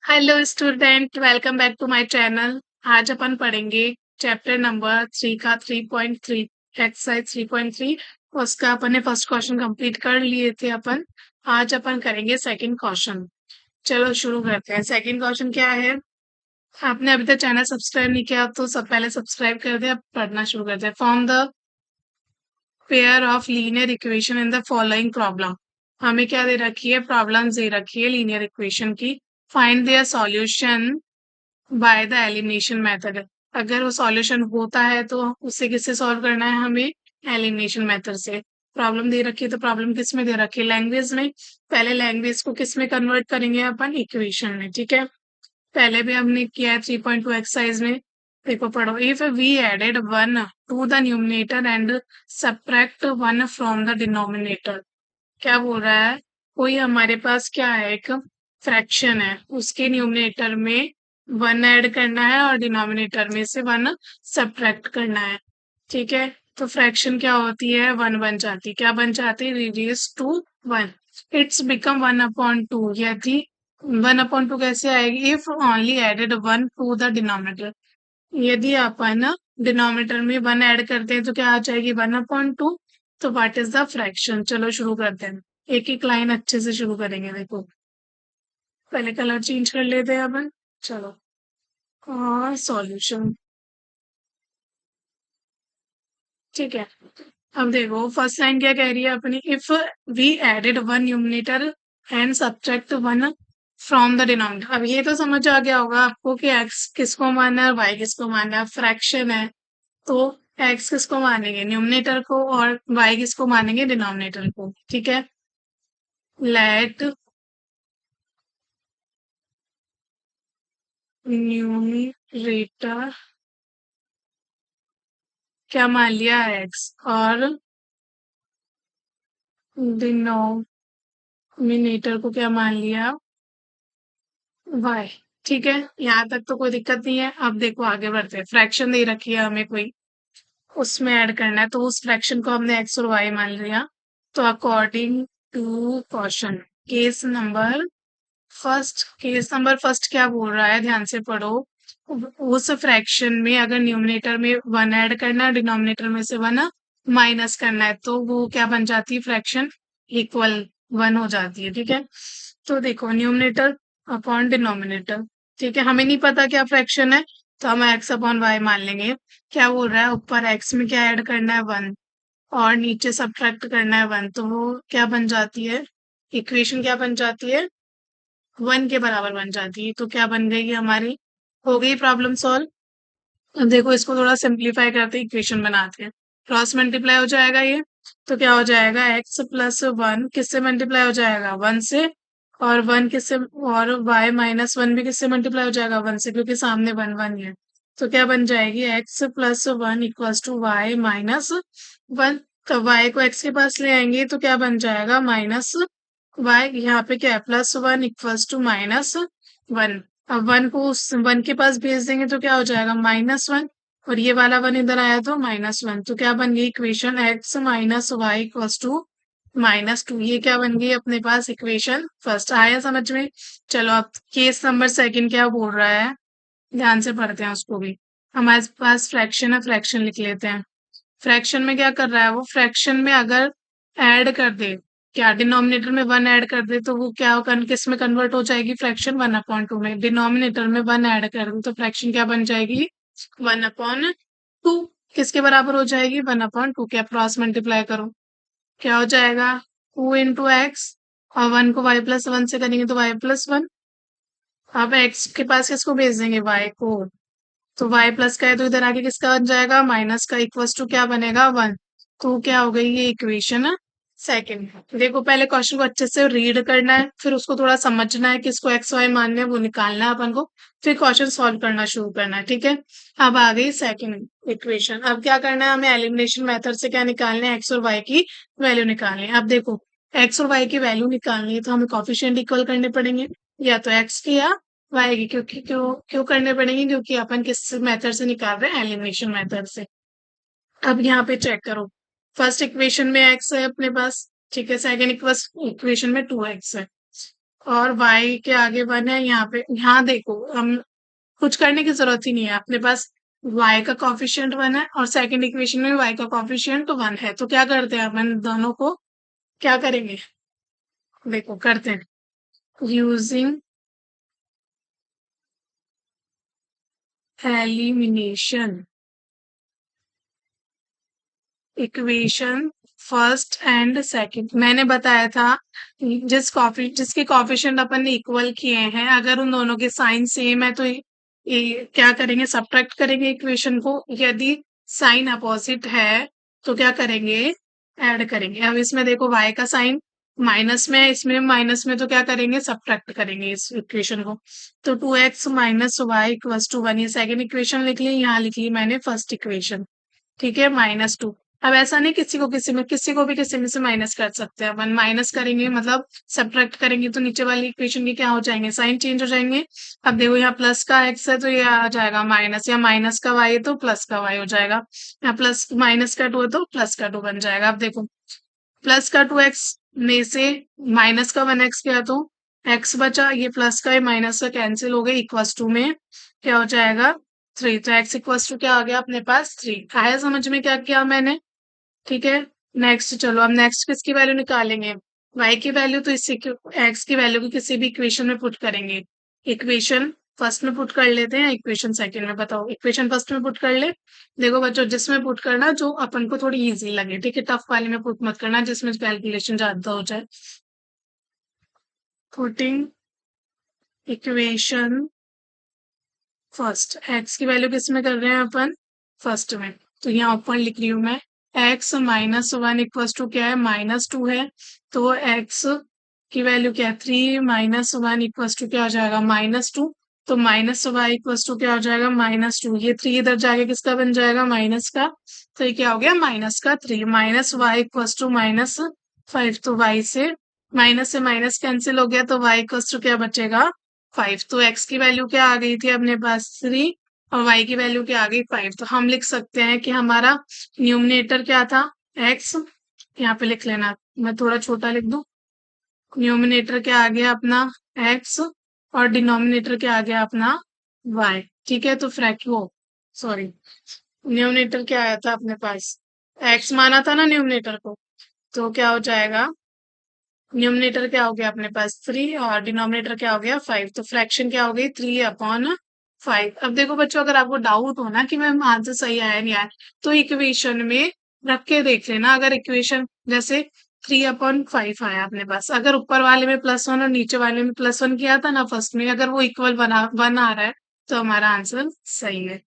Hello student, welcome back to my channel. आज अपन पढ़ेंगे चैप्टर नंबर 3 का 3.3 एक्सरसाइज 3.3। उसका अपन ने फर्स्ट क्वेश्चन कंप्लीट कर लिए थे अपन। आज अपन करेंगे सेकंड क्वेश्चन। चलो शुरू करते हैं। सेकंड क्वेश्चन क्या है? आपने अभी तक चैनल सब्सक्राइब नहीं किया तो सब पहले सब्सक्राइब कर दे। अब पढ़ना शुरू करते हैं। Form the pair of linear equation in the following problem. हमें क्या दे रखी है? प्रॉब्लम दे रखी है लीनियर इक्वेशन की। Find their solution by the elimination method. अगर वो सॉल्यूशन होता है तो उसे किससे सॉल्व करना है? हमें एलिमिनेशन मेथड से। प्रॉब्लम दे रखी है तो प्रॉब्लम किस में दे रखी है? लैंग्वेज में। पहले लैंग्वेज को किस में कन्वर्ट करेंगे अपन? इक्वेशन में। ठीक है, पहले भी हमने किया है 3.2 एक्सरसाइज में। देखो पढ़ो। If we added one to the numerator and subtract one from the denominator. क्या बोल रहा है? कोई हमारे पास क्या है? एक फ्रैक्शन है, उसके न्यूमिनेटर में वन ऐड करना है और डिनोमिनेटर में से वन सब्ट्रैक्ट करना है। ठीक है, तो फ्रैक्शन क्या होती है? वन बन जाती है। क्या बन जाती है? Reduce to one. It's become one upon two. यदि वन अपॉन टू कैसे आएगी? If only added one to the denominator. यदि अपन डिनोमिनेटर में वन ऐड करते हैं तो क्या आ जाएगी? One upon two. तो व्हाट इज द फ्रैक्शन? चलो शुरू करते हैं। एक एक लाइन अच्छे से शुरू करेंगे। देखो, पहले कलर चेंज कर लेते हैं अपन। चलो, और सॉल्यूशन। ठीक है, अब देखो फर्स्ट लाइन क्या कह रही है अपनी? If we added one numerator and subtract one from the denominator. अब ये तो समझ आ गया होगा आपको कि एक्स किसको मानना है और वाई किसको मानना है। फ्रैक्शन है तो एक्स किसको मानेंगे? न्यूमिनेटर को, और वाई किसको मानेंगे? डिनोमिनेटर को। ठीक है, लेट न्यूमिनेटर क्या मान लिया? एक्स। और डिनोमिनेटर को क्या मान लिया? वाई। ठीक है, यहाँ तक तो कोई दिक्कत नहीं है। अब देखो आगे बढ़ते हैं। फ्रैक्शन दे रखी है हमें कोई, उसमें ऐड करना है, तो उस फ्रैक्शन को हमने एक्स और वाई मान लिया। तो according to question, case number first क्या बोल रहा है? ध्यान से पढ़ो। उस फ्रैक्शन में अगर न्यूमिनेटर में वन ऐड करना है, डिनोमिनेटर में से वन माइनस करना है, तो वो क्या बन जाती है? फ्रैक्शन इक्वल वन हो जाती है। ठीक है, तो देखो न्यूमिनेटर अपॉन डिनोमिनेटर। ठीक है, हमें नहीं पता क्या फ्रैक्शन है, तो हम एक्स अपॉन वाई मान लेंगे। क्या बोल रहा है? ऊपर एक्स में क्या ऐड करना है? वन। और नीचे सब्ट्रैक्ट करना है वन। तो वो क्या बन जाती है? इक्वेशन क्या बन जाती है? वन के बराबर बन जाती है। तो क्या बन गई हमारी? हो गई प्रॉब्लम सॉल्व। अब देखो इसको थोड़ा सिंप्लीफाई करते इक्वेशन बनाते हैं। क्रॉस मल्टीप्लाई हो जाएगा ये। तो क्या हो जाएगा? एक्स प्लस वन किससे मल्टीप्लाई हो जाएगा? वन से। और वन किससे? और वाई माइनस वन भी किससे मल्टीप्लाई हो जाएगा? वन से, क्योंकि सामने वन वन है। तो क्या बन जाएगी? X plus one equals two y minus one. तो वाई को एक्स के पास ले आएंगे तो क्या बन जाएगा? Minus y. यहाँ पे क्या है? Plus one equals two minus one. अब वन को उस वन के पास भेज देंगे तो क्या हो जाएगा? Minus one. और ये वाला वन इधर आया तो माइनस वन। तो क्या बन गई equation? X minus y equals two minus two. ये क्या बन गई अपने पास? Equation first. आया समझ में? चलो अब केस नंबर सेकंड क्या बोल रहा है, ध्यान से पढ़ते हैं उसको भी। हमारे पास फ्रैक्शन है, फ्रैक्शन लिख लेते हैं। फ्रैक्शन में क्या कर रहा है वो? फ्रैक्शन में अगर ऐड कर दे, क्या डिनोमिनेटर में वन ऐड कर दे, तो वो क्या किस में कन्वर्ट हो जाएगी? फ्रैक्शन वन अपॉन टू में। डिनोमिनेटर में वन ऐड कर दे तो फ्रैक्शन क्या बन जाएगी? One upon to. किसके बराबर हो जाएगी? वन अपॉन टू के। क्रॉस मल्टीप्लाई करो, क्या हो जाएगा? Two into x. और वन को वाई प्लस वन से करेंगे तो वाई प्लस वन। अब एक्स के पास किसको भेज देंगे? वाई को। तो y प्लस का है तो इधर आके किसका बन जाएगा? माइनस का। इक्वल्स टू क्या बनेगा? वन। तो क्या हो गई ये इक्वेशन सेकंड। देखो पहले क्वेश्चन को अच्छे से रीड करना है, फिर उसको थोड़ा समझना है, किसको एक्स वाई मानने हैं वो निकालना है अपन को। फिर क्वेश्चन सॉल्व करना शुरू करना है। ठीक है, अब आ गई सेकंड इक्वेशन। अब क्या करना है हमें? एलिमिनेशन मेथड से क्या निकालना है? एक्स और वाई की वैल्यू निकालनी है। अब देखो एक्स और वाई की वैल्यू निकालनी है तो हमें कॉफिशिएंट इक्वल करने पड़ेंगे, या तो एक्स की या वाई। क्योंकि क्यों क्यों करने पड़ेंगे? क्योंकि अपन किस मेथड से निकाल रहे हैं? एलिमिनेशन मेथड से। अब यहाँ पे चेक करो, फर्स्ट इक्वेशन में एक्स है अपने पास। ठीक है, सेकंड इक्वेशन में टू एक्स है। और y के आगे 1 है यहाँ पे। यहाँ देखो हम कुछ करने की जरूरत ही नहीं है, अपने पास y का कॉफिशिएंट 1 है और सेकंड इक्वेशन में y का कॉफिशिएंट 1 है, तो क्या करते हैं अपन दोनों को, क्या करेंगे, देखो करते हैं using elimination equation first and second. मैंने बताया था जिसके कॉफिशिएंट अपन ने इक्वल किए हैं, अगर उन दोनों के साइन सेम है तो ये क्या करेंगे, सब्ट्रैक्ट करेंगे इक्वेशन को। यदि साइन अपोजिट है तो क्या करेंगे, ऐड करेंगे। अब इसमें देखो y का साइन माइनस में है, इसमें माइनस में, तो क्या करेंगे, सब्ट्रैक्ट करेंगे इस इक्वेशन को। तो 2x minus y equals to 1, ये सेकेंड इक्वेशन लिख ली, यहाँ लिख ली मैंने फर्स्ट इक्वेशन। ठीक है, -2। अब ऐसा नहीं किसी को भी किसी में से माइनस कर सकते हैं अपन। माइनस करेंगे मतलब सब्ट्रैक्ट करेंगे तो नीचे वाली इक्वेशन के क्या हो जाएंगे, साइन चेंज हो जाएंगे। अब देखो यहाँ प्लस का x है तो ये आ जाएगा माइनस, या माइनस का y है तो प्लस का y हो जाएगा। यहाँ प्लस माइनस का 2 है तो प्लस का 2 बन जाएगा। अब देखो प्लस का 2x में से माइनस का 1x गया तो x बचा, ये प्लस का माइनस का कैंसिल हो गया, इक्वल्स टू में क्या हो जाएगा 3। तो x इक्वल्स टू क्या आ गया अपने पास 3। आया समझ में क्या किया मैंने। ठीक है, नेक्स्ट चलो, अब नेक्स्ट किसकी वैल्यू निकालेंगे, y की वैल्यू। तो इससे x की वैल्यू को किसी भी इक्वेशन में पुट करेंगे। इक्वेशन फर्स्ट में पुट कर लेते हैं, इक्वेशन सेकंड में। बताओ इक्वेशन फर्स्ट में पुट कर ले। देखो बच्चों जिसमें पुट करना जो अपन को थोड़ी इजी लगे, ठीक है, टफ वाले में पुट मत करना जिसमें कैलकुलेशन ज्यादा हो जाए। पुटिंग इक्वेशन फर्स्ट, एक्स की वैल्यू किस में कर रहे हैं अपन, फर्स्ट में। तो यहाँ ऊपर लिख रही हूँ मैं, एक्स माइनस 1 इक्वल्स टू क्या है, -2 है। तो एक्स की वैल्यू क्या है 3 माइनस 1 इक्वल्स टू क्या हो जाएगा -2। तो माइनस वाई इक्वल्स टू क्या हो जाएगा -2। ये 3 इधर जाके किसका बन जाएगा, माइनस का। तो ये क्या हो गया, माइनस का 3। Minus y equals two -5। तो वाई से माइनस कैंसिल हो गया, तो वाई इक्वल्स टू क्या बचेगा 5। तो x की वैल्यू क्या आ गई थी अपने पास 3 और y की वैल्यू क्या आ गई 5। तो हम लिख सकते हैं कि हमारा न्यूमरेटर क्या था x, यहाँ पे लिख लेना, मैं थोड़ा छोटा लिख दूं। न्यूमरेटर क्या आ गया अपना x और डिनोमिनेटर क्या आ गया अपना y। ठीक है, तो फ्रैक्यो सॉरी न्यूमरेटर क्या आया था अपने पास, x माना था ना न्यूमरेटर को, तो क्या हो जाएगा, न्यूमरेटर क्या हो गया अपने पास 3 और डिनोमिनेटर क्या हो गया 5। तो फ्रैक्शन क्या हो गई 3/5। अब देखो बच्चों अगर आपको डाउट हो ना कि मैम आंसर सही आया नहीं आया, तो इक्वेशन में रख के देख लेना। अगर इक्वेशन जैसे 3/5 आया अपने पास, अगर ऊपर वाले में +1 और नीचे वाले में +1 किया था ना फर्स्ट में, अगर वो इक्वल बना 1 आ रहा है तो हमारा आंसर सही है।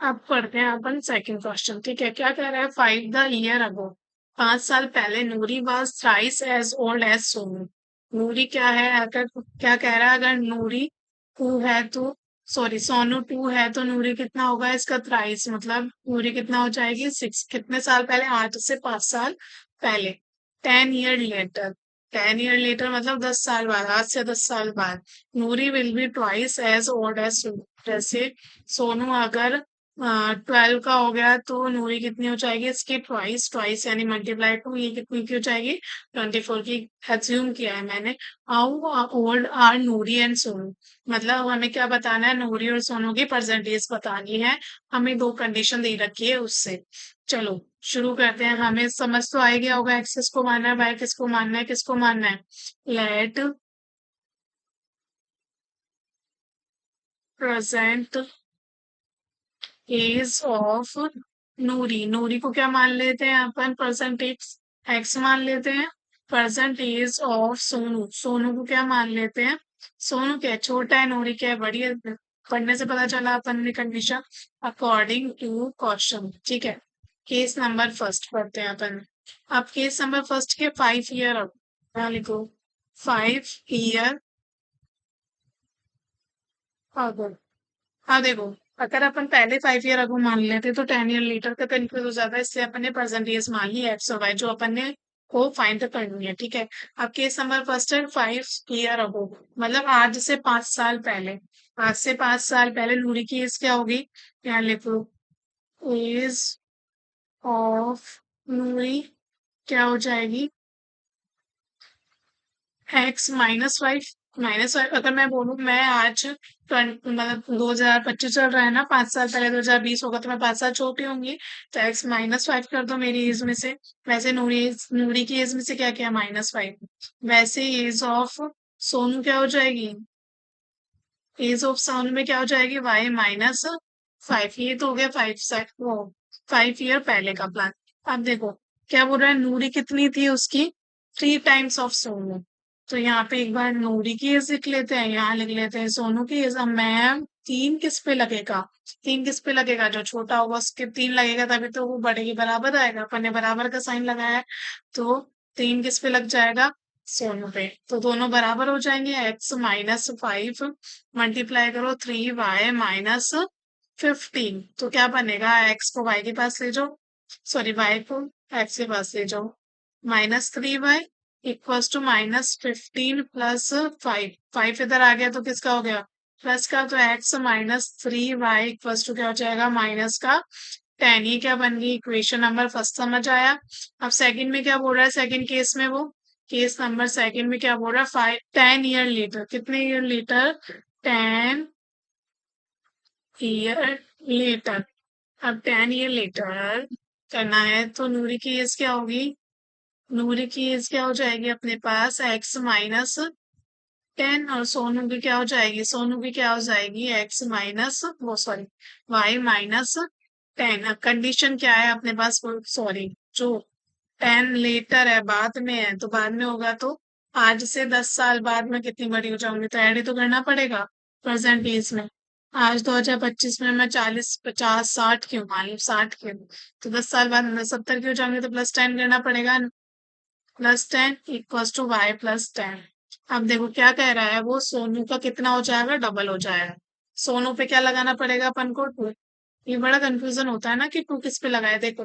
अब पढ़ते हैं अपन सेकंड क्वेश्चन। ठीक है, क्या कह रहा है, 5 अगो, 5 साल पहले Noori was thrice as old as Sonu. Noori क्या है, अगर क्या कह रहा है, अगर नूरी 2 है तो सॉरी सोनू 2 है तो नूरी कितना होगा इसका थ्राइस, मतलब नूरी कितना हो जाएगी 6। कितने साल पहले, 8 से 5 साल पहले। 10 ईयर लेटर, 10 ईयर लेटर मतलब 10 साल बाद, आज से 10 साल बाद Noori will be twice as old as Sonu. जैसे सोनू अगर 12 का हो गया तो नूरी कितनी हो जाएगी इसकी ट्वाइस, ट्वाइस यानी मल्टीप्लाई 2, ये कितनी की हो जाएगी 24 की। एज्यूम किया है मैंने। How old are Noori and Sonu, मतलब हमें क्या बताना है, नूरी और सोनू की परसेंटेज बतानी है। हमें 2 कंडीशन दे रखी है उससे। चलो शुरू करते हैं, हमें समझ तो आ ही गया होगा एक्स किसको मानना है, वाई किसको मानना है, किसको मानना है। लेट प्रेजेंट एज ऑफ नूरी, नूरी को क्या मान लेते हैं अपन, परसेंटेज एक्स मान लेते हैं। Present age of Sonu, Sonu को क्या मान लेते हैं, सोनू क्या है, छोटा है, नूरी क्या है, बड़ी है। पढ़ने से पता चला अपन ने कंडीशन अकॉर्डिंग टू क्वेश्चन। ठीक है, केस नंबर फर्स्ट पढ़ते हैं अपन। अब केस नंबर फर्स्ट के 5 ईयर, अब क्या लिखो 5 ईयर अगो। हाँ देखो, अगर अपन पहले 5 ईयर अगो मान लेते तो 10 ईयर लेटर का कंफ्यूज हो जाता है, इससे अपन ने परसेंटेज मान ली एक्स और वाई जो अपन ने को फाइंड करनी है। ठीक है, अब केस नंबर फर्स्ट है 5 ईयर अगो, मतलब आज से 5 साल पहले। आज से 5 साल पहले नूरी की एज क्या होगी, यहाँ लिखो एज ऑफ नूरी क्या हो जाएगी x -5 अगर मैं बोलूँ मैं आज मतलब 2025 चल रहा है ना, 5 साल पहले 2020 होगा तो मैं 5 साल छोटी होंगी, तो x-5 कर दो मेरी एज में से। वैसे नूरी की एज में से क्या क्या -5, वैसे एज ऑफ सोनू क्या हो जाएगी, एज ऑफ सोनू में क्या हो जाएगी y-5। ये तो हो गया 5 ईयर पहले का प्लान। अब देखो क्या बोल रहा है, नूरी कितनी थी उसकी, 3 टाइम्स ऑफ सोनू। तो यहाँ पे एक बार नूरी की एज लिख लेते हैं, यहाँ लिख लेते हैं सोनू की एज। अब मैम 3 किस पे लगेगा, जो छोटा होगा उसके 3 लगेगा, तभी तो वो बड़े के बराबर आएगा। अपन ने बराबर का साइन लगाया है, तो 3 किस पे लग जाएगा, सोनू पे। तो दोनों बराबर हो जाएंगे, x-5 मल्टीप्लाई करो 3y-15। तो क्या बनेगा, x को y के पास ले जाओ, सॉरी y को x के पास ले जाओ, -3y इक्वल्स टू -15 प्लस 5 इधर आ गया तो किसका हो गया, प्लस का। तो x-3y इक्वल्स टू क्या हो जाएगा, -10। ये क्या बन गई, इक्वेशन नंबर फर्स्ट समझ आया। अब सेकंड में क्या बोल रहा है, सेकंड केस में वो केस नंबर सेकंड में क्या बोल रहा है, 10 ईयर लेटर, कितने ईयर लेटर, 10 ईयर लेटर। अब 10 ईयर लेटर करना है, तो नूरी की एज क्या होगी, नूरी की एज क्या हो जाएगी अपने पास, x-10। और सोनू की क्या हो जाएगी, सोनू की क्या हो जाएगी, x माइनस वो सॉरी y-10। अब कंडीशन क्या है अपने पास, सॉरी जो 10 लेटर है बाद में है, तो बाद में होगा तो आज से 10 साल बाद में कितनी बड़ी हो जाऊंगी, तो ऐड ही तो करना पड़ेगा प्रेजेंट एज में। आज 2025 में मैं 40 50 60 की हूँ, मान लो 60 की हूँ, तो 10 साल बाद मैं 70 की हो जाऊंगी, तो +10 करना पड़ेगा। +10 इक्वल्स टू y+10। अब देखो क्या कह रहा है वो, सोनू का कितना हो जाएगा, डबल हो जाएगा। सोनू पे क्या लगाना पड़ेगा अपन को, 2। ये बड़ा कंफ्यूजन होता है ना कि 2 किस पे लगाए, देखो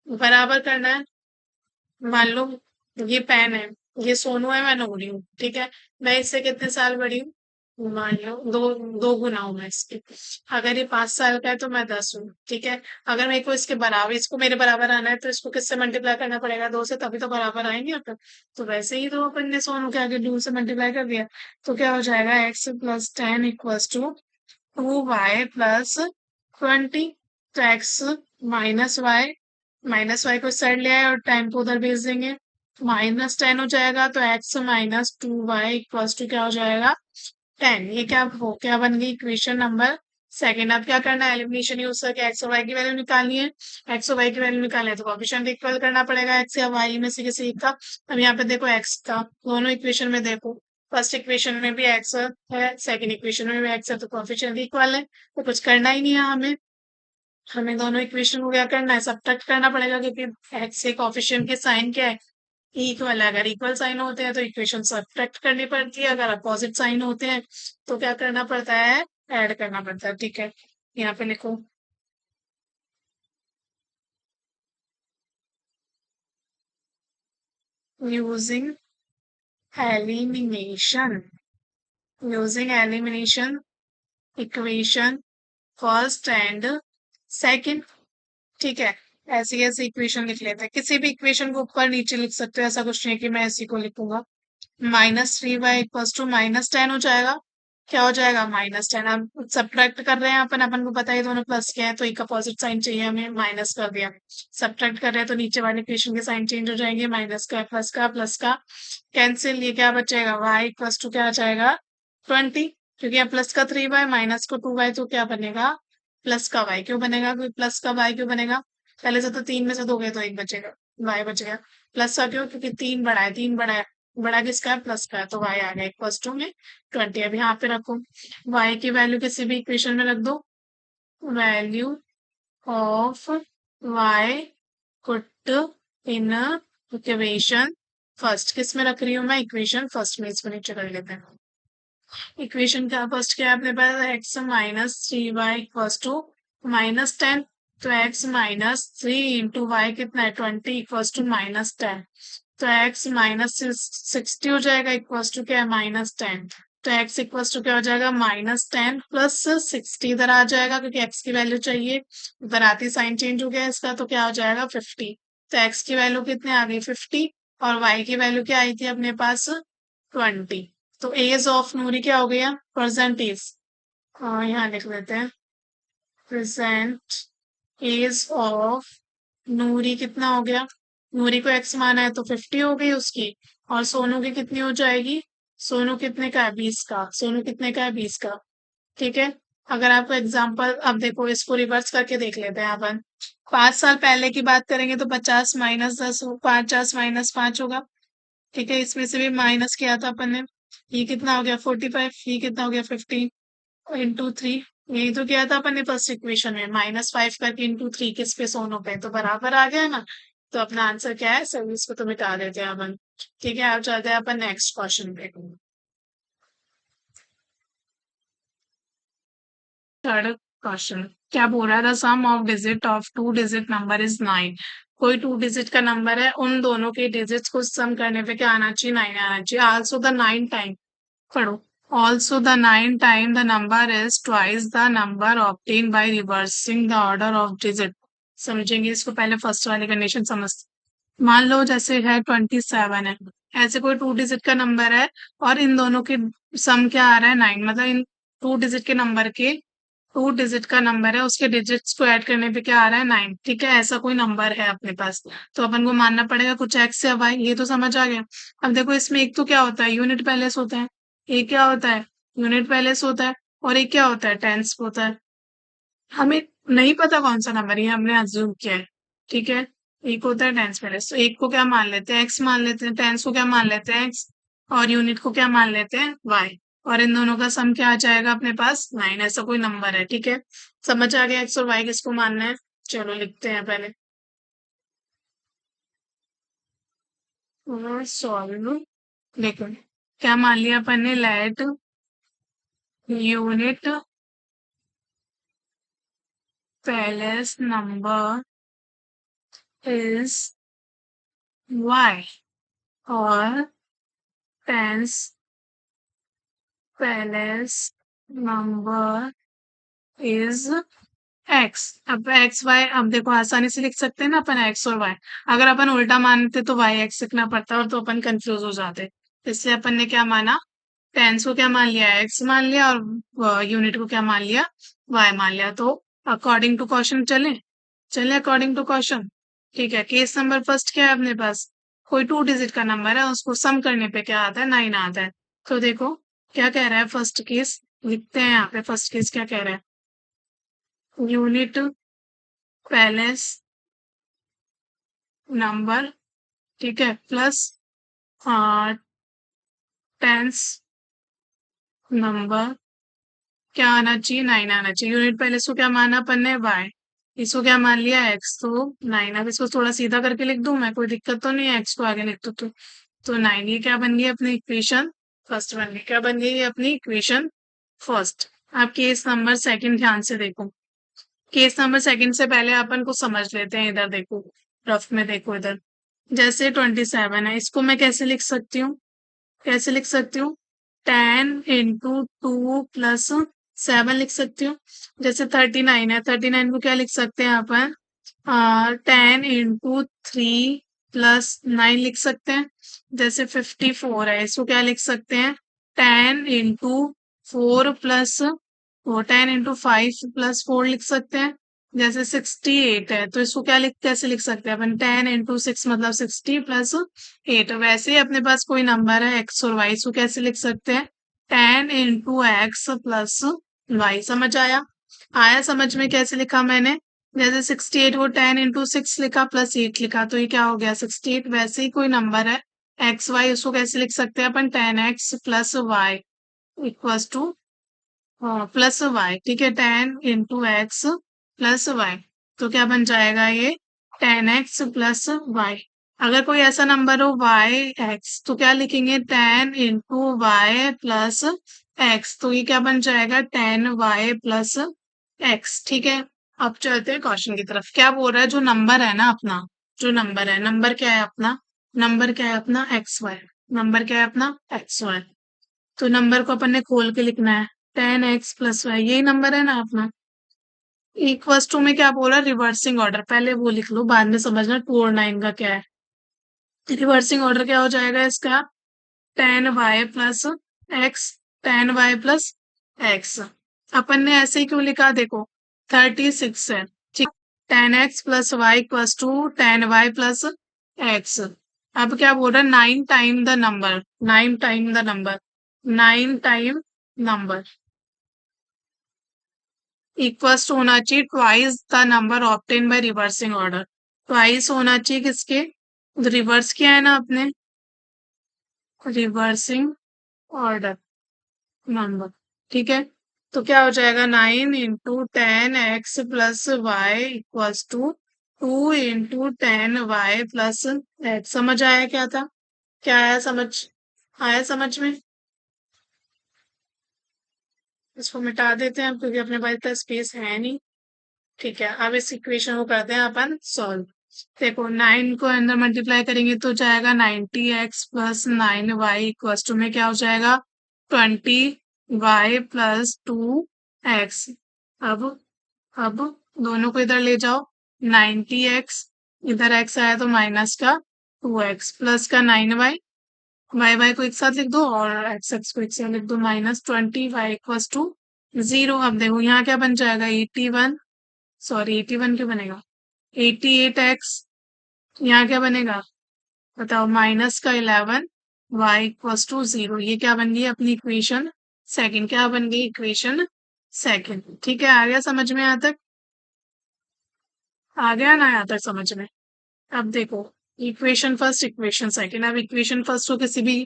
बराबर करना है। मान लो ये पेन है, ये सोनू है, मैं नूरी हूँ, ठीक है। मैं इससे कितने साल बड़ी हूँ, मान लो दो, 2 गुना हूँ मैं इसके। अगर ये 5 साल का है तो मैं 10 हूँ, ठीक है। अगर मेरे को इसके बराबर, इसको मेरे बराबर आना है तो इसको किससे मल्टीप्लाई करना पड़ेगा, 2 से, तभी तो बराबर आएंगे अपन। तो वैसे ही तो अपन ने सोनू के आगे 2 से मल्टीप्लाई कर दिया। तो क्या हो जाएगा, x+10 इक्वल्स टू 2y+20। तो x-y को साइड ले आए और 10 को उधर भेज देंगे, -10 हो जाएगा। तो x-2y इक्वल्स टू क्या हो जाएगा, 10। ये क्या बन गई, इक्वेशन नंबर सेकेंड। अब क्या करना है, एलिमिनेशन यूज करके एक्स और वाई की वैल्यू निकालनी है। एक्स और वाई की वैल्यू निकालनी है तो कोएफिशिएंट इक्वल करना पड़ेगा एक्स या वाई में से किसी एक का। अब यहाँ पे देखो एक्स का, दोनों इक्वेशन में देखो, फर्स्ट इक्वेशन में भी एक्स है, सेकंड इक्वेशन में भी एक्स है, तो कोएफिशिएंट इक्वल है, तो कुछ करना ही नहीं है हमें। हमें दोनों इक्वेशन को क्या करना है, सब्ट्रैक्ट करना पड़ेगा, क्योंकि एक्स के कोएफिशिएंट के साइन क्या है, इक्वल है। अगर इक्वल साइन होते हैं तो इक्वेशन सब्ट्रैक्ट करनी पड़ती है, अगर अपोजिट साइन होते हैं तो क्या करना पड़ता है, ऐड करना पड़ता है, ठीक है। यहाँ पे लिखो, using elimination, using elimination, equation first and second, ठीक है। ऐसी ऐसी इक्वेशन लिख लेते हैं, किसी भी इक्वेशन को ऊपर नीचे लिख सकते हो, ऐसा कुछ नहीं कि मैं इसी को लिखूंगा। -3y इक्वल्स टू -10 हो जाएगा, क्या हो जाएगा, -10। अब सब्ट्रैक्ट कर रहे हैं अपन को पता है दोनों प्लस के हैं, तो एक अपोजिट साइन चाहिए हमें, माइनस कर दिया। सब्ट्रैक्ट कर रहे हैं तो नीचे वाले इक्वेशन के साइन चेंज हो जाएंगे, माइनस का प्लस का कैंसिल, ये क्या बचेगा, y इक्वल्स टू क्या आ जाएगा, 20। क्योंकि यहाँ प्लस का 3y, माइनस को 2y, तो क्या बनेगा, प्लस का y क्यों बनेगा, क्योंकि प्लस का y क्यों बनेगा, पहले से तो 3 में से दोगे तो एक बचेगा, y बचेगा। प्लस का क्यों, क्योंकि 3 बड़ा है, बड़ा किसका है, प्लस का है, तो y आ गया इक्वल्स टू में 20। अब यहाँ पे रखो, y की वैल्यू किसी भी इक्वेशन में रख दो, value of y put in equation first, किस में रख रही हूँ मैं, इक्वेशन फर्स्ट में, इसको नीचे कर लेते हैं। इक्वेशन का फर्स्ट क्या है अपने पास, x-3y इक्वल्स टू -10। तो x-3 इंटू वाई कितना है, 20 इक्वल्स टू -10। तो x -60 हो जाएगा इक्वल्स टू क्या है, -10। तो x इक्वल्स टू क्या हो जाएगा, -10 प्लस 60 इधर आ जाएगा, क्योंकि x की वैल्यू चाहिए, उधर आती साइन चेंज हो गया इसका, तो क्या हो जाएगा 50। तो x की वैल्यू कितने आ गई, 50। और y की वैल्यू क्या आई थी अपने पास, 20। तो एज ऑफ नूरी क्या हो गया? परसेंटेज। यहाँ लिख लेते हैं प्रेजेंट एज ऑफ नूरी कितना हो गया? नूरी को एक्स माना है तो 50 हो गई उसकी। और सोनू की कितनी हो जाएगी? सोनू कितने का है? 20 का। सोनू कितने का है? 20 का। ठीक है। अगर आपको एग्जाम्पल, अब देखो इसको रिवर्स करके देख लेते हैं अपन। 5 साल पहले की बात करेंगे तो 50 - 10 50 - 5 होगा। ठीक है, इसमें से भी माइनस किया था अपन ने। ये कितना हो गया? 45। ये कितना हो गया? 50 इंटू 3। यही तो किया था अपन ने फर्स्ट इक्वेशन में, -5 करके इंटू 3 किस पे? सोनू पे। तो बराबर आ गया ना। तो अपना आंसर क्या है? सर्विस को तो मिटा देते हैं अपन। ठीक है, अब चलते हैं अपन नेक्स्ट क्वेश्चन पे। थर्ड क्वेश्चन क्या बोल रहा है? The sum of digit of two digit number is 9। कोई टू डिजिट का नंबर है, उन दोनों के डिजिट्स को सम करने पे क्या आना चाहिए? 9 आना चाहिए। आल्सो द 9 टाइम, पढ़ो। Also the 9 time the number is twice the number obtain by reversing the order of digit. समझेंगे इसको, पहले फर्स्ट वाली कंडीशन समझ। मान लो जैसे है 27 है, ऐसे कोई टू डिजिट का नंबर है और इन दोनों के सम क्या आ रहा है? 9। मतलब इन टू डिजिट के नंबर के, टू डिजिट का नंबर है उसके डिजिट्स को ऐड करने पे क्या आ रहा है? 9। ठीक है, ऐसा कोई नंबर है अपने पास। तो अपन को मानना पड़ेगा कुछ एक्स या वाई। ये तो समझ आ गया। अब देखो इसमें एक तो क्या होता है? यूनिट पैलेस होता है। एक क्या होता है? यूनिट पैलेस होता है। और एक क्या होता है? टेंस होता है। हमें नहीं पता कौन सा नंबर, ये हमने अज्यूम किया है। ठीक है, एक होता है टेंस पैलेस, तो एक को क्या मान लेते हैं? एक्स मान लेते हैं। टेंस को क्या मान लेते हैं? एक्स। और यूनिट को क्या मान लेते हैं? वाई। और इन दोनों का सम क्या आ जाएगा अपने पास? 9। ऐसा कोई नंबर है। ठीक है, समझ आ गया एक्स और वाई किसको मानना है? चलो लिखते हैं पहले। सॉल्व। देखो क्या मान लिया अपन ने? Let unit place number is Y और tens place number is X. अब एक्स वाई, अब देखो आसानी से लिख सकते हैं ना अपन एक्स और वाई। अगर अपन उल्टा मानते तो वाई एक्स लिखना पड़ता और तो अपन कंफ्यूज हो जाते। इसलिए अपन ने क्या माना? टेंस को क्या मान लिया? एक्स मान लिया। और यूनिट को क्या मान लिया? वाई मान लिया। तो अकॉर्डिंग टू क्वेश्चन चले। चले अकॉर्डिंग टू क्वेश्चन। ठीक है, केस नंबर फर्स्ट क्या है अपने पास? कोई टू डिजिट का नंबर है, उसको सम करने पे क्या आता है? 9 आता है। तो देखो क्या कह रहा है फर्स्ट केस, लिखते हैं यहाँ पे फर्स्ट केस क्या कह रहा है। यूनिट पैलेस नंबर, ठीक है, प्लस टेंस नंबर क्या आना चाहिए? 9 आना चाहिए। यूनिट पहले इसको क्या माना अपन ने? वाई। इसको क्या मान लिया? एक्स। तो 9। अब इसको थोड़ा सीधा करके लिख दूं मैं, कोई दिक्कत तो नहीं है? एक्स को आगे लिख दो तो 9। ये क्या बन गई अपनी इक्वेशन फर्स्ट? बन गई क्या? बन गई अपनी इक्वेशन फर्स्ट। अब केस नंबर सेकंड ध्यान से देखो। केस नंबर सेकंड से पहले अपन को समझ लेते हैं। इधर देखो, रफ में देखो इधर। जैसे 27 है, इसको मैं कैसे लिख सकती हूँ? कैसे लिख सकती हूँ? 10 × 2 + 7 लिख सकती हूँ। जैसे 39 है, 39 को क्या लिख सकते हैं अपन? 10 × 3 + 9 लिख सकते हैं। जैसे 54 है, इसको क्या लिख सकते हैं? 10 × 4 + 10 × 5 + 4 लिख सकते हैं। जैसे 68 है, तो इसको क्या लिख कैसे लिख सकते हैं अपन? 10 × 6 मतलब 60 + 8। वैसे ही अपने पास कोई नंबर है एक्स और वाई, इसको कैसे लिख सकते हैं? 10 × x + y। समझ आया? आया समझ में कैसे लिखा मैंने? जैसे 68 को 10 × 6 लिखा +8 लिखा, तो ये क्या हो गया? 68। वैसे ही कोई नंबर है एक्स वाई, उसको कैसे लिख सकते हैं अपन? 10x + y equals to plus y. ठीक है, 10 × x + y। तो क्या बन जाएगा ये? 10x + y। अगर कोई ऐसा नंबर हो yx, तो क्या लिखेंगे? 10 × y + x। तो ये क्या बन जाएगा? 10y + x। ठीक है, अब चलते हैं क्वेश्चन की तरफ। क्या बोल रहा है? जो नंबर है ना अपना, जो नंबर है, नंबर क्या है अपना? नंबर क्या है अपना? X Y. नंबर क्या है अपना? X Y. तो नंबर को अपन ने खोल के लिखना है। 10x + y, यही नंबर है ना अपना। इक्वल्स टू में क्या बोला? Reversing order. पहले वो लिख लो, बाद में समझना 2 और 9 का क्या है। रिवर्सिंग ऑर्डर क्या हो जाएगा इसका? Ten Y plus X, ten Y plus X. अपन ने ऐसे ही क्यों लिखा, देखो 36 है, ठीक। Ten X plus Y equals to ten Y plus X. अब क्या बोल रहा है, nine time the number, nine time the number, nine time number equals to होना चाहिए twice the number obtain by reversing order. Twice होना चाहिए किसके, रिवर्स किया है ना आपने, रिवर्सिंग ऑर्डर नंबर, ठीक है। तो क्या हो जाएगा, 9 × 10 x plus Y equals to 2 × 10 y plus x. समझ आया क्या था, क्या आया समझ, आया समझ में। इसको मिटा देते हैं क्योंकि अपने पास इतना स्पेस है नहीं, ठीक है। अब इस इक्वेशन को करते हैं अपन सॉल्व। देखो 9 को अंदर मल्टीप्लाई करेंगे तो जाएगा 90x plus 9y equals to में क्या हो जाएगा, 20y प्लस 2x। अब अब दोनों को इधर ले जाओ, 90x इधर x आया तो माइनस का 2x प्लस का 9y, वाई वाई को एक साथ लिख दो और एक्स एक्स को एक साथ लिख दो, -20y इक्वल्स टू 0। अब देखो यहाँ क्या बन जाएगा, 81, सॉरी 81 क्यों बनेगा, 88x। यहाँ क्या बनेगा बताओ, माइनस का 11 y इक्वल्स टू 0। ये क्या बन गई अपनी इक्वेशन सेकंड, क्या बन गई इक्वेशन सेकंड, ठीक है। आ गया समझ में यहाँ तक, आ गया ना यहाँ तक समझ में। अब देखो इक्वेशन फर्स्ट इक्वेशन सेकंड। अब इक्वेशन फर्स्ट को किसी भी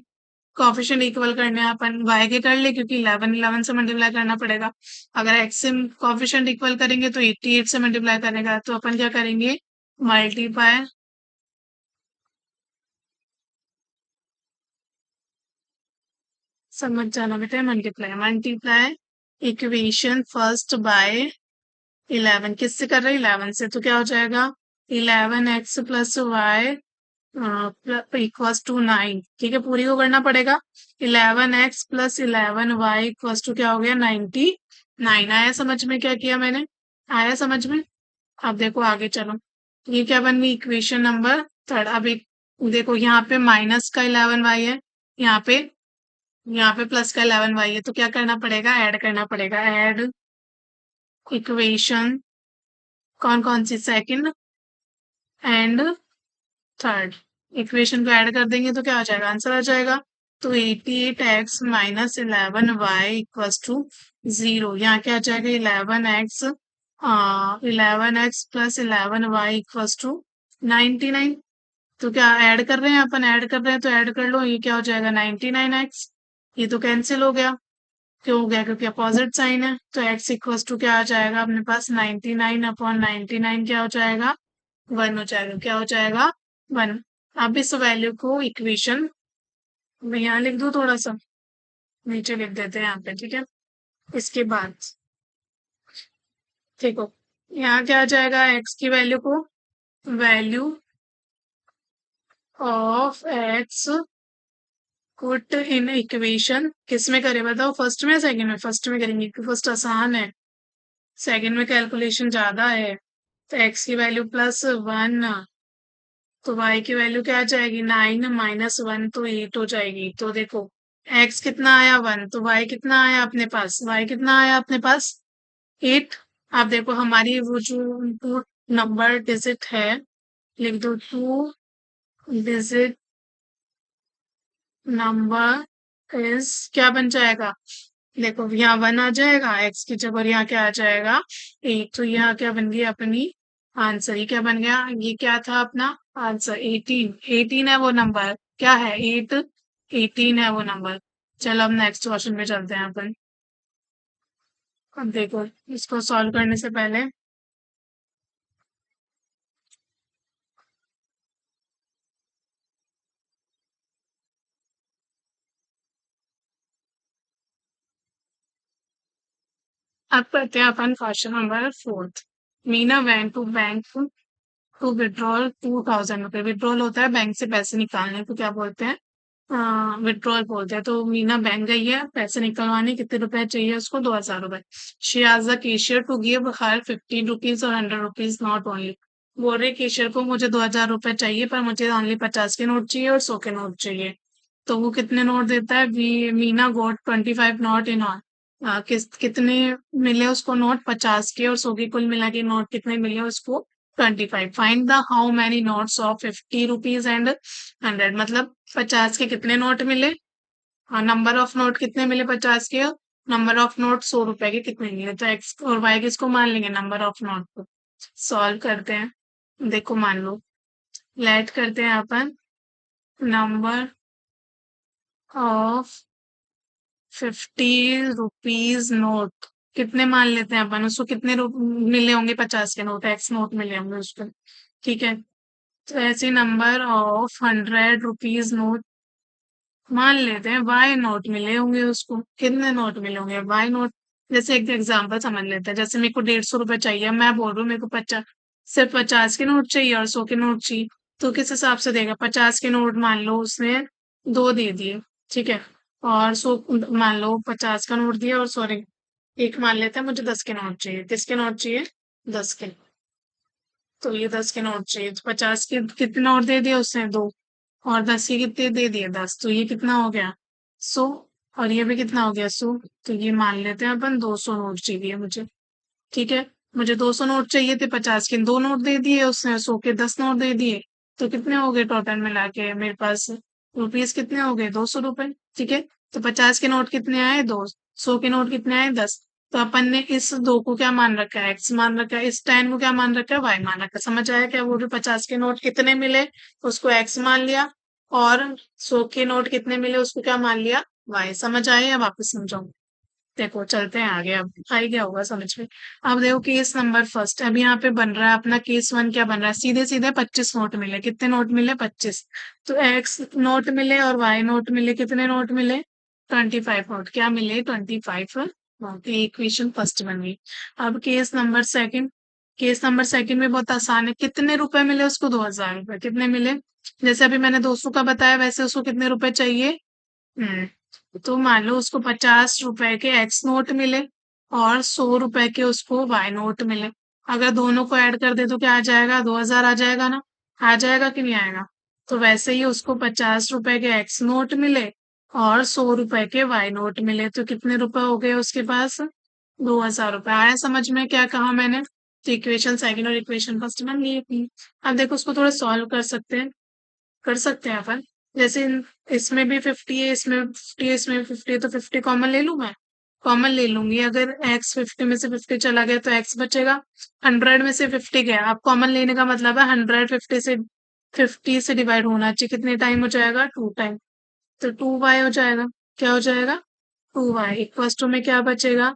कोफिशिएंट इक्वल करने हैं अपन, y के कर ले क्योंकि 11 11 से मल्टीप्लाई करना पड़ेगा। अगर x से कोफिशिएंट इक्वल करेंगे तो 88 से मल्टीप्लाई करेगा, तो अपन क्या करेंगे, मल्टीप्लाई, समझ जाना बेटा, multiply multiply equation first by 11, किससे कर रहे हैं 11 से, तो क्या हो जाएगा 11x plus Y equals to 9, ठीक है। पूरी को करना पड़ेगा, 11x plus 11y equals to क्या हो गया 99। आया समझ में क्या किया मैंने, आया समझ में। अब देखो आगे चलो, ये क्या बन गई इक्वेशन नंबर थर्ड। अब एक देखो यहाँ पे माइनस का 11y है, यहाँ पे यहाँ पे प्लस का 11y है, तो क्या करना पड़ेगा, ऐड करना पड़ेगा। ऐड इक्वेशन कौन कौन सी, सेकंड एंड थर्ड। इक्वेशन को ऐड कर देंगे तो क्या हो जाएगा, आंसर आ जाएगा। तो 88x minus 11y equals to 0। यहाँ क्या आ जाएगा, 11x plus 11y equals to 99। तो क्या ऐड कर रहे हैं अपन, ऐड कर रहे हैं तो ऐड कर लो, ये क्या हो जाएगा 99x। ये तो कैंसिल हो गया, क्यों हो गया, क्योंकि अपोजिट साइन है। तो x इक्वल्स टू क्या आ जाएगा अपने पास, 99/99 क्या हो जाएगा, 1 हो जाएगा, क्या हो जाएगा 1। अब इस वैल्यू को इक्वेशन मैं यहाँ लिख दूँ, थोड़ा सा नीचे लिख देते हैं यहाँ पे, ठीक है। इसके बाद देखो यहाँ क्या आ जाएगा, x की वैल्यू को, value of x put in equation, किस में करें बताओ, फर्स्ट में सेकंड में, फर्स्ट में करेंगे क्योंकि फर्स्ट आसान है, सेकंड में कैलकुलेशन ज्यादा है। तो x की वैल्यू +1, तो y की वैल्यू क्या आ जाएगी 9 -1 तो 8 हो जाएगी। तो देखो x कितना आया 1, तो y कितना आया अपने पास, y कितना आया अपने पास 8। अब देखो हमारी वो जो टू नंबर डिजिट है, लिख दो 2 डिजिट नंबर इज, क्या बन जाएगा, देखो यहाँ 1 आ जाएगा x की जगह, और यहाँ क्या आ जाएगा 8। तो यहाँ क्या बन गई अपनी आंसर, ये क्या बन गया, ये क्या था अपना आंसर 18। 18 है वो नंबर, क्या है 8, 18 है वो नंबर। चलो अब नेक्स्ट क्वेश्चन पे चलते हैं अपन। अब देखो इसको सॉल्व करने से पहले अब करते हैं अपन question number 4। Meena went to bank to withdrawal 2000 रुपए। विड्रॉल होता है बैंक से पैसे निकालने को क्या बोलते हैं, विड्रॉल बोलते हैं। तो मीना बैंक गई है पैसे निकलवाने, कितने रुपए चाहिए उसको, 2000 रुपए। शी आज the cashier to give her 15 rupees और 100 रुपीज नॉट ओनली। बोल रहे केशियर को मुझे 2000 रुपए चाहिए पर मुझे ओनली 50 के नोट चाहिए और 100 के नोट चाहिए। तो वो कितने नोट देता है? मीना गोट 25 नोट इन ऑल। कितने मिले उसको नोट? 50 के। और सो के कुल मिला के नोट कितने मिले उसको? 25। Find the how many notes of 50 rupees and 100। मतलब 50 के कितने नोट मिले? हाँ, नंबर ऑफ नोट कितने मिले 50 के? नंबर ऑफ नोट 100 रुपए के कितने मिले? तो एक्स और वाई किसको मान लेंगे? नंबर ऑफ नोट को। सॉल्व करते हैं। देखो मान लो, लेट करते हैं अपन नंबर ऑफ 50 रुपीज नोट। कितने मान लेते हैं अपन उसको? कितने मिले होंगे 50 के नोट? एक्स नोट मिले होंगे उसको। ठीक है। तो ऐसे नंबर ऑफ 100 रुपीज नोट मान लेते हैं। वाई नोट मिले होंगे उसको। कितने नोट मिले होंगे? Y note. जैसे एक एग्जांपल समझ लेते हैं। जैसे मेरे को 150 रुपए चाहिए, मैं बोल रहा हूँ मेरे को 50, सिर्फ 50 के नोट चाहिए और 100 के नोट चाहिए। तो किस हिसाब से देगा? 50 के नोट मान लो उसने दो दे दिए, ठीक है। और 100 मान लो 50 का नोट दिया, और सॉरी एक मान लेते हैं मुझे 10 के नोट चाहिए। किसके नोट चाहिए? 10 के। तो ये 10 के नोट चाहिए। तो 50 के कितने नोट दे दिए उसने? दो। और 10 के कितने दे दिए? 10। तो ये कितना हो गया? 100। और ये भी कितना हो गया? 100। तो ये मान लेते हैं अपन 200 नोट चाहिए मुझे। ठीक है। मुझे 200 नोट चाहिए थे। 50 के दो नोट दे दिए उसने, 100 के 10 नोट दे दिए। तो कितने हो गए टोटल मिला के मेरे पास? रुपीस कितने हो गए? 200 रुपए। ठीक है। तो 50 के नोट कितने आए? दो। 100 के नोट कितने आए? 10। तो अपन ने इस दो को क्या मान रखा है? एक्स मान रखा है। इस 10 को क्या मान रखा है? वाई मान रखा है। समझ आया क्या? वो जो 50 के नोट कितने मिले उसको एक्स मान लिया, और 100 के नोट कितने मिले उसको क्या मान लिया? वाई। समझ आए या वापस समझाऊं? देखो चलते हैं आगे। अब आ ही गया होगा समझ में। अब देखो केस नंबर फर्स्ट। अब यहाँ पे बन रहा है अपना केस वन। क्या बन रहा है? सीधे सीधे 25 नोट मिले। कितने नोट मिले? 25। तो एक्स नोट मिले और वाई नोट मिले। कितने नोट मिले? 25 नोट। क्या मिले? 25 नोट। ये इक्वेशन फर्स्ट बन गई। अब case number second. Case number second में बहुत आसान है। कितने रुपए मिले उसको? 2000 रुपए। कितने मिले? जैसे अभी मैंने 200 का बताया, वैसे उसको कितने रुपए चाहिए? तो मान लो उसको 50 रुपए के एक्स नोट मिले और 100 रुपए के उसको वाई नोट मिले। अगर दोनों को ऐड कर दे तो क्या आ जाएगा? 2000 आ जाएगा ना? आ जाएगा कि नहीं आएगा? तो वैसे ही उसको 50 रुपए के एक्स नोट मिले और 100 रुपए के वाई नोट मिले। तो कितने रुपए हो गए उसके पास? 2000 रुपए। आया समझ में क्या कहा मैंने? तो इक्वेशन सेकंड और इक्वेशन फर्स्ट बन गई अपनी। अब देखो उसको थोड़ा सॉल्व कर सकते हैं अपन। जैसे इसमें भी 50 है, इसमें 50 है, इसमें भी 50 है, तो 50 कॉमन ले लूं मैं? कॉमन ले लूंगी। अगर एक्स 50 में से 50 चला गया तो एक्स बचेगा। 100 में से 50 गया। अब कॉमन लेने का मतलब है 100 50 से डिवाइड होना चाहिए। कितने टाइम हो जाएगा? 2 टाइम। तो 2y हो जाएगा। क्या हो जाएगा? 2y इक्वल्स टू में क्या बचेगा?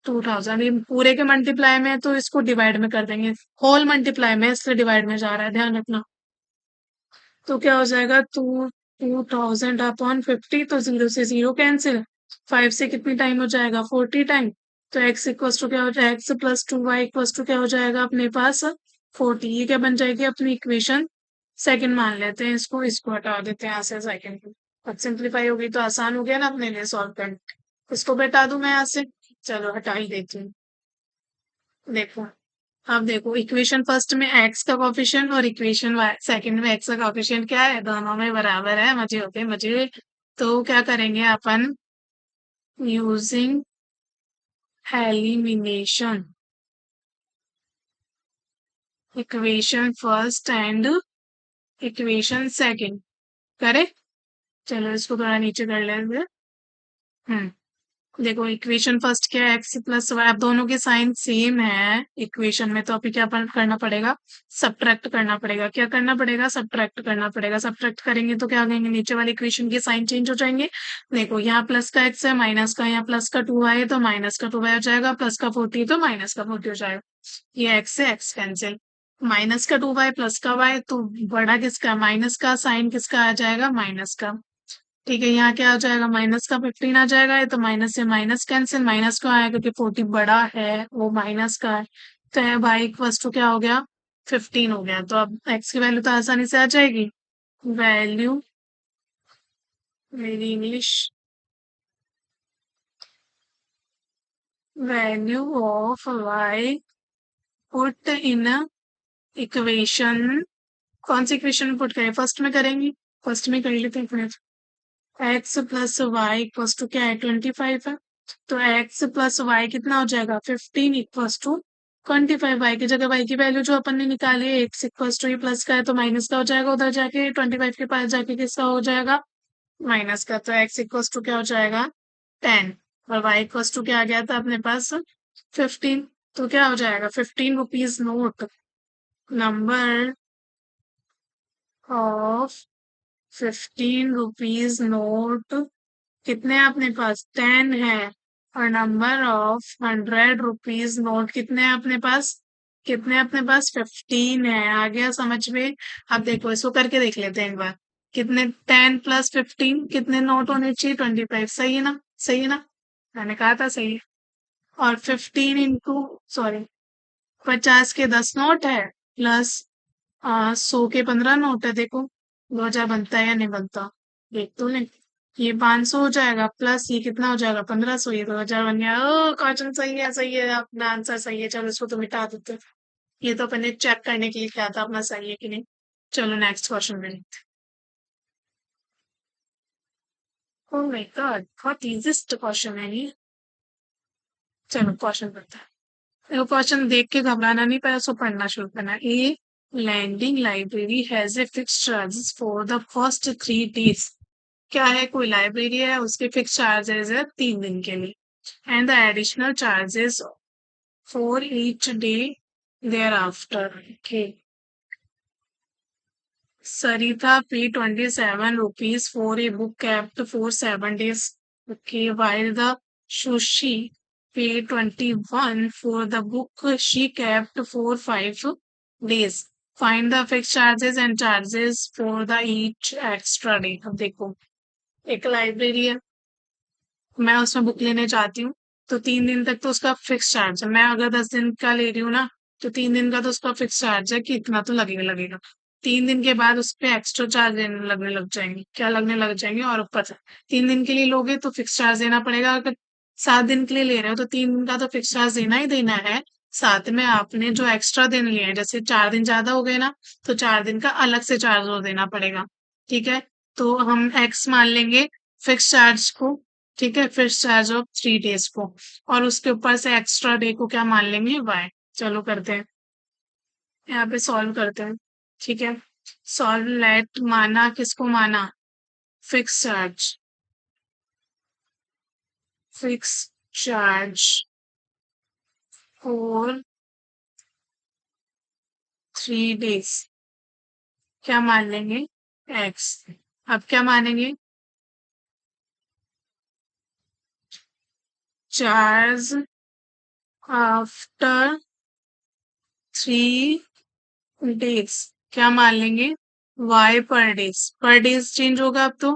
2000। ये पूरे के मल्टीप्लाई में है तो इसको डिवाइड में कर देंगे। होल मल्टीप्लाई में है, इसलिए डिवाइड में जा रहा है, ध्यान रखना। तो क्या हो जाएगा? 2000 अपॉन 50। तो जीरो से जीरो कैंसिल। 5 से कितनी टाइम हो जाएगा? 40 टाइम। तो x इक्वल्स टू क्या हो जाएगा? x plus 2y equals to क्या हो जाएगा अपने पास? 40। ये क्या बन जाएगी अपनी इक्वेशन सेकंड मान लेते हैं। इसको इसको हटा देते हैं यहाँ से सेकंड को। अब सिंप्लीफाई हो गई तो आसान हो गया ना अपने लिए सॉल्व करना। इसको बेटा दूं मैं यहाँ से? चलो हटा ही देती हूँ। देखो, अब देखो इक्वेशन फर्स्ट में एक्स का कोफिशिएंट और इक्वेशन सेकंड में एक्स का कोफिशिएंट क्या है? दोनों में बराबर है। मजे होते हैं मजे। तो क्या करेंगे अपन? Using elimination, equation first and equation second. Correct. चलो इसको थोड़ा नीचे कर लेंगे। हम्म देखो इक्वेशन फर्स्ट क्या है? X plus y. अब दोनों के साइन सेम है इक्वेशन में, तो अभी क्या करना पड़ेगा? सब्ट्रैक्ट करना पड़ेगा। क्या करना पड़ेगा? सब्ट्रैक्ट करना पड़ेगा। सब्ट्रैक्ट करेंगे तो क्या करेंगे? नीचे वाले इक्वेशन के साइन चेंज हो जाएंगे। देखो यहाँ प्लस का एक्स है, माइनस का, यहाँ प्लस का 2y है तो माइनस का 2y हो जाएगा, प्लस का 40 तो माइनस का 40 हो जाएगा। ये एक्स से एक्स कैंसिल। माइनस का 2y प्लस का y, तो बड़ा किसका? माइनस का। साइन किसका आ जाएगा? माइनस का। ठीक है। यहाँ क्या आ जाएगा? माइनस का 15 आ जाएगा। ये तो माइनस से माइनस कैंसिल। माइनस का आएगा क्योंकि 40 बड़ा है, वो माइनस का है। तो है भाई इक्वल्स टू क्या हो गया? 15 हो गया। तो अब एक्स की वैल्यू तो आसानी से आ जाएगी। वैल्यू, मेरी English, value of y put in equation. कौन सी इक्वेशन पुट करें? फर्स्ट में करेंगे। फर्स्ट में कर लेते हैं फिर। X plus Y equals to क्या है 25 है। तो एक्स प्लस वाई कितना हो जाएगा 15 इक्वल्स टू 25। वाई की जगह वाई की वैल्यू जो अपन ने निकाली है एक्स इक्वल्स टू ये प्लस का है तो माइनस का हो जाएगा, उधर जाके 25 के पास जाके किसका हो जाएगा माइनस का। तो एक्स इक्वल्स टू क्या हो जाएगा 10 और वाई इक्वल्स टू क्या आ गया था अपने पास 15। तो क्या हो जाएगा 15 rupees note, number of 15 rupees note कितने हैं अपने पास 10 है। और नंबर ऑफ 100 रुपीज नोट कितने हैं अपने पास, कितने हैं अपने पास 15 है। आ गया समझ में। अब देखो इसको करके देख लेते हैं एक बार। कितने 10 प्लस 15 कितने नोट होने चाहिए 25। सही है ना, सही है ना, मैंने कहा था सही है। और 15 इंटू सॉरी 50 के 10 नोट है प्लस 100 के 15 नोट है। देखो 2000 बनता है या नहीं बनता, देख तो नहीं। ये 500 हो जाएगा प्लस ये कितना हो जाएगा 1500, ये 2000 बन गया। ओ क्वेश्चन सही है, सही है, अपना आंसर सही है। चलो इसको तो मिटा देते हैं। ये तो अपने चेक करने के लिए क्या था अपना सही है कि नहीं। चलो नेक्स्ट क्वेश्चन में। ओह माय गॉड बहुत इजीएस्ट क्वेश्चन है ये। चलो क्वेश्चन पढ़ते हैं। देखो क्वेश्चन देख के घबराना नहीं, पहले उसको पढ़ना शुरू करना है। A lending library has a fix charges for the first 3 days। क्या है, कोई लाइब्रेरी है उसके फिक्स चार्जेस है 3 दिन के लिए। And the additional charges for each day thereafter. Okay, Sarita paid 27 rupees for a book kept for 7 days. Okay, while the Sushi paid 21 for the book she kept for 5 days. Find the fixed charges and charges for the each extra day. अब देखो एक library है, मैं उसमें book लेने चाहती हूँ, तो 3 दिन तक तो उसका फिक्स चार्ज है। मैं अगर 10 दिन का ले रही हूँ ना, तो 3 दिन का तो उसका फिक्स चार्ज है कि इतना तो लगेगा लगेगा। 3 दिन के बाद उस पे एक्स्ट्रा चार्ज देने लगने लग जाएंगे, क्या लगने लग जाएंगे, और ऊपर से 3 दिन के लिए लोगे तो फिक्स चार्ज देना पड़ेगा। अगर 7 दिन के लिए ले रहे हो तो 3 दिन का तो फिक्स चार्ज देना ही देना है। साथ में आपने जो एक्स्ट्रा दिन लिए हैं, जैसे 4 दिन ज्यादा हो गए ना, तो 4 दिन का अलग से चार्ज और देना पड़ेगा। ठीक है, तो हम एक्स मान लेंगे फिक्स चार्ज को। ठीक है, फिक्स चार्ज ऑफ 3 days को, और उसके ऊपर से एक्स्ट्रा डे को क्या मान लेंगे वाई। चलो करते हैं, यहाँ पे सॉल्व करते हैं। ठीक है, सॉल्व लेट माना किसको माना, fix charge, fix charge for 3 days क्या मान लेंगे एक्स। अब क्या मानेंगे, चार्ज आफ्टर 3 days क्या मान लेंगे वाई पर डेज चेंज होगा अब तो।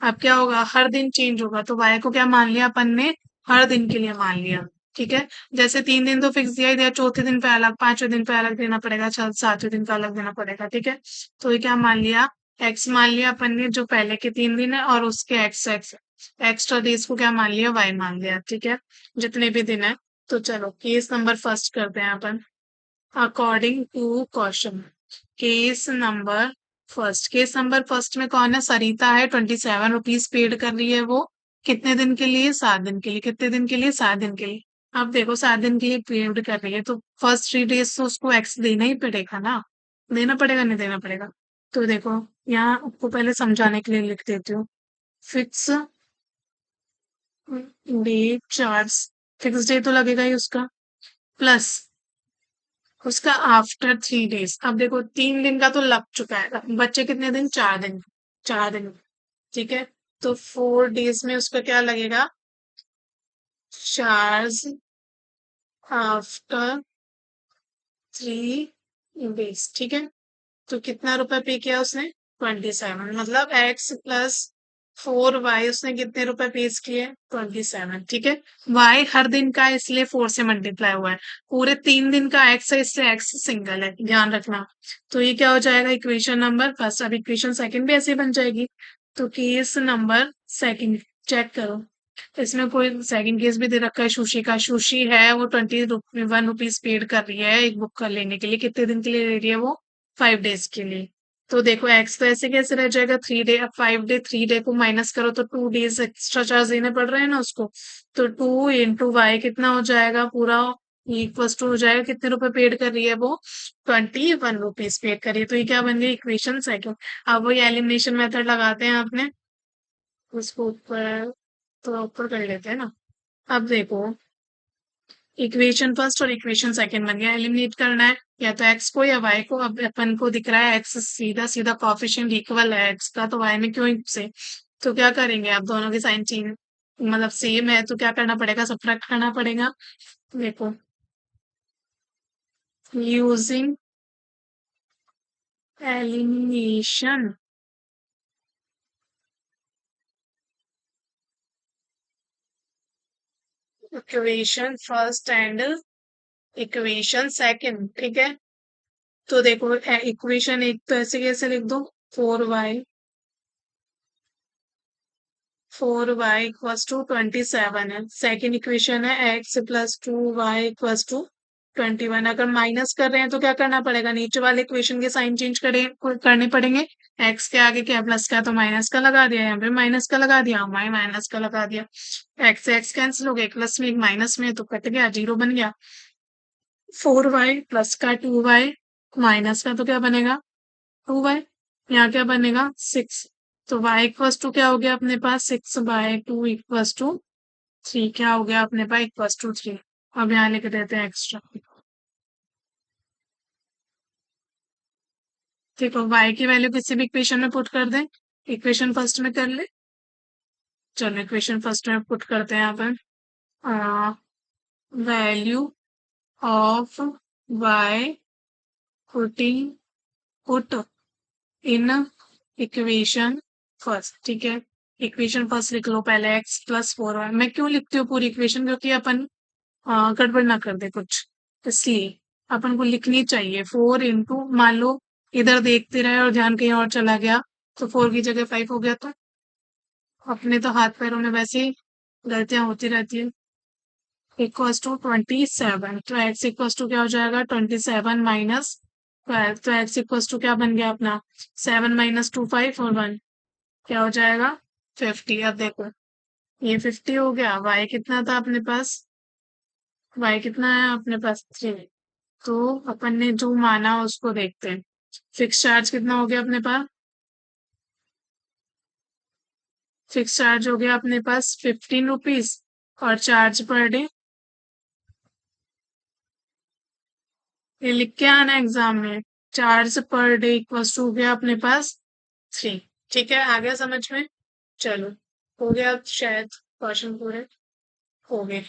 अब क्या होगा हर दिन चेंज होगा, तो वाई को क्या मान लिया अपन ने, हर दिन के लिए मान लिया। ठीक है, जैसे 3 दिन तो फिक्स दिया ही दिया, चौथे दिन पे अलग, 5वें दिन पे अलग देना पड़ेगा, 7वें दिन का अलग देना पड़ेगा। ठीक है, तो ये क्या मान लिया एक्स मान लिया अपन ने जो पहले के 3 दिन है, और उसके एक्स एक्स एक्स्ट्रा डेज को क्या मान लिया वाई मान लिया। ठीक है, जितने भी दिन है। तो चलो केस नंबर फर्स्ट करते हैं अपन, according to question. Case number first, case number first में कौन है, सरिता है, 27 रुपीज पेड कर रही है वो, कितने दिन के लिए 7 दिन के लिए, कितने दिन के लिए 7 दिन के लिए। अब देखो 7 दिन के लिए पेड कर रही है तो फर्स्ट 3 days तो उसको एक्स देना ही पड़ेगा ना, देना पड़ेगा नहीं देना पड़ेगा। तो देखो यहाँ आपको पहले समझाने के लिए लिख देती हूँ, fix day charge, fix day तो लगेगा ही उसका, प्लस उसका आफ्टर 3 days। अब देखो 3 दिन का तो लग चुका है, बच्चे कितने दिन 4 दिन, 4 दिन। ठीक है, तो 4 days में उसका क्या लगेगा चार्ज आफ्टर 3 days। ठीक है, तो कितना रुपए पे किया उसने 27, मतलब एक्स प्लस 4 वाई उसने कितने रुपए पे किए 27। ठीक है, वाई हर दिन का है, इसलिए 4 से मल्टीप्लाई हुआ है, पूरे 3 दिन का एक्स है इसलिए एक्स सिंगल है, ध्यान रखना। तो ये क्या हो जाएगा इक्वेशन नंबर फर्स्ट। अब इक्वेशन सेकंड भी ऐसे बन जाएगी। तो केस नंबर सेकंड चेक करो, इसमें कोई सेकंड केस भी दे रखा है सुशी का। सुशी है वो 21 रुपीज पेड कर रही है एक बुक कर लेने के लिए, कितने दिन के लिए ले रही है वो 5 days के लिए। तो देखो एक्स तो ऐसे कैसे रह जाएगा, 3 डे, अब 5 डे 3 डे को माइनस करो तो 2 डेज एक्स्ट्रा चार्ज देने पड़ रहे हैं ना उसको। तो 2 × y कितना हो जाएगा पूरा, इक्वल्स टू हो जाएगा, कितने रुपए पेड कर रही है वो, 21 रुपीज पेड कर रही है। तो ये क्या बन गई, इक्वेशन सेकंड। अब वही एलिमिनेशन मेथड लगाते हैं आपने, उसको ऊपर, तो ऊपर कर लेते हैं ना। अब देखो इक्वेशन फर्स्ट और इक्वेशन सेकंड बन गया, एलिमिनेट करना है या तो एक्स को या वाई को। अब अपन को दिख रहा है एक्स सीधा सीधा कॉफिशिएंट इक्वल है एक्स का, तो वाई में क्यों से, तो क्या करेंगे, आप दोनों की साइन चेंज मतलब सेम है तो क्या करना पड़ेगा, सब्ट्रैक्ट करना पड़ेगा। देखो using elimination, equation first and equation second, ठीक है। तो देखो इक्वेशन एक तो ऐसे कैसे लिख दो, 4y इक्वल्स टू 27 है। सेकेंड इक्वेशन है x+2y इक्वल्स टू 21। अगर माइनस कर रहे हैं तो क्या करना पड़ेगा, नीचे वाले इक्वेशन के साइन चेंज करने पड़ेंगे। एक्स के आगे क्या प्लस का, तो माइनस का लगा दिया, यहाँ पे माइनस का लगा दिया, हमारे माइनस का लगा दिया। एक्स से एक्स कैंसिल हो गया, एक प्लस में एक माइनस में तो कट गया, जीरो बन गया। 4y प्लस का 2y माइनस का तो क्या बनेगा, 2y। यहाँ क्या बनेगा 6। तो y इक्वल्स टू क्या हो गया अपने पास, 6/2 इक्वल्स टू 3। क्या हो गया अपने पास, इक्वल्स टू 3। अब यहाँ लिख देते हैं एक्स्ट्रा। ठीक है, y की वैल्यू किसी भी इक्वेशन में पुट कर दें, इक्वेशन फर्स्ट में कर ले। चलो इक्वेशन फर्स्ट में पुट करते हैं यहाँ पर, value of y putting put in equation first, ठीक है। इक्वेशन फर्स्ट लिख लो पहले, x+4y। मैं क्यों लिखती हूँ पूरी इक्वेशन, क्योंकि अपन गड़बड़ ना कर दे कुछ, इसलिए अपन को लिखनी चाहिए। 4 मान लो इधर देखते रहे और ध्यान कहीं और चला गया, तो 4 की जगह 5 हो गया, तो अपने तो हाथ पैरों में वैसे ही गलतियां होती रहती है। इक्वल्स टू 27, तो एक्स इक्वल्स टू क्या हो जाएगा, 27 - 12। तो एक्स इक्वल्स टू क्या बन गया अपना, 7 - 2 5 और 1, क्या हो जाएगा 50। अब देखो ये 50 हो गया, वाई कितना था अपने पास, वाई कितना है अपने पास 3। तो अपन ने जो माना उसको देखते हैं। फिक्स चार्ज कितना हो गया अपने पास, फिक्स चार्ज हो गया अपने पास 15 रुपीज, और चार्ज पर डे, ये लिख के आना एग्जाम में, charge per day equals to हो गया अपने पास 3। ठीक है, आ गया समझ में। चलो हो गया शायद क्वेश्चन पूरे, हो गए।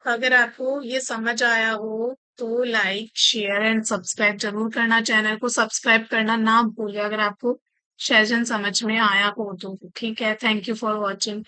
अगर आपको ये समझ आया हो तो लाइक शेयर एंड सब्सक्राइब जरूर करना, चैनल को सब्सक्राइब करना ना भूलिए अगर आपको सेशन समझ में आया हो तो। ठीक है, थैंक यू फॉर वॉचिंग।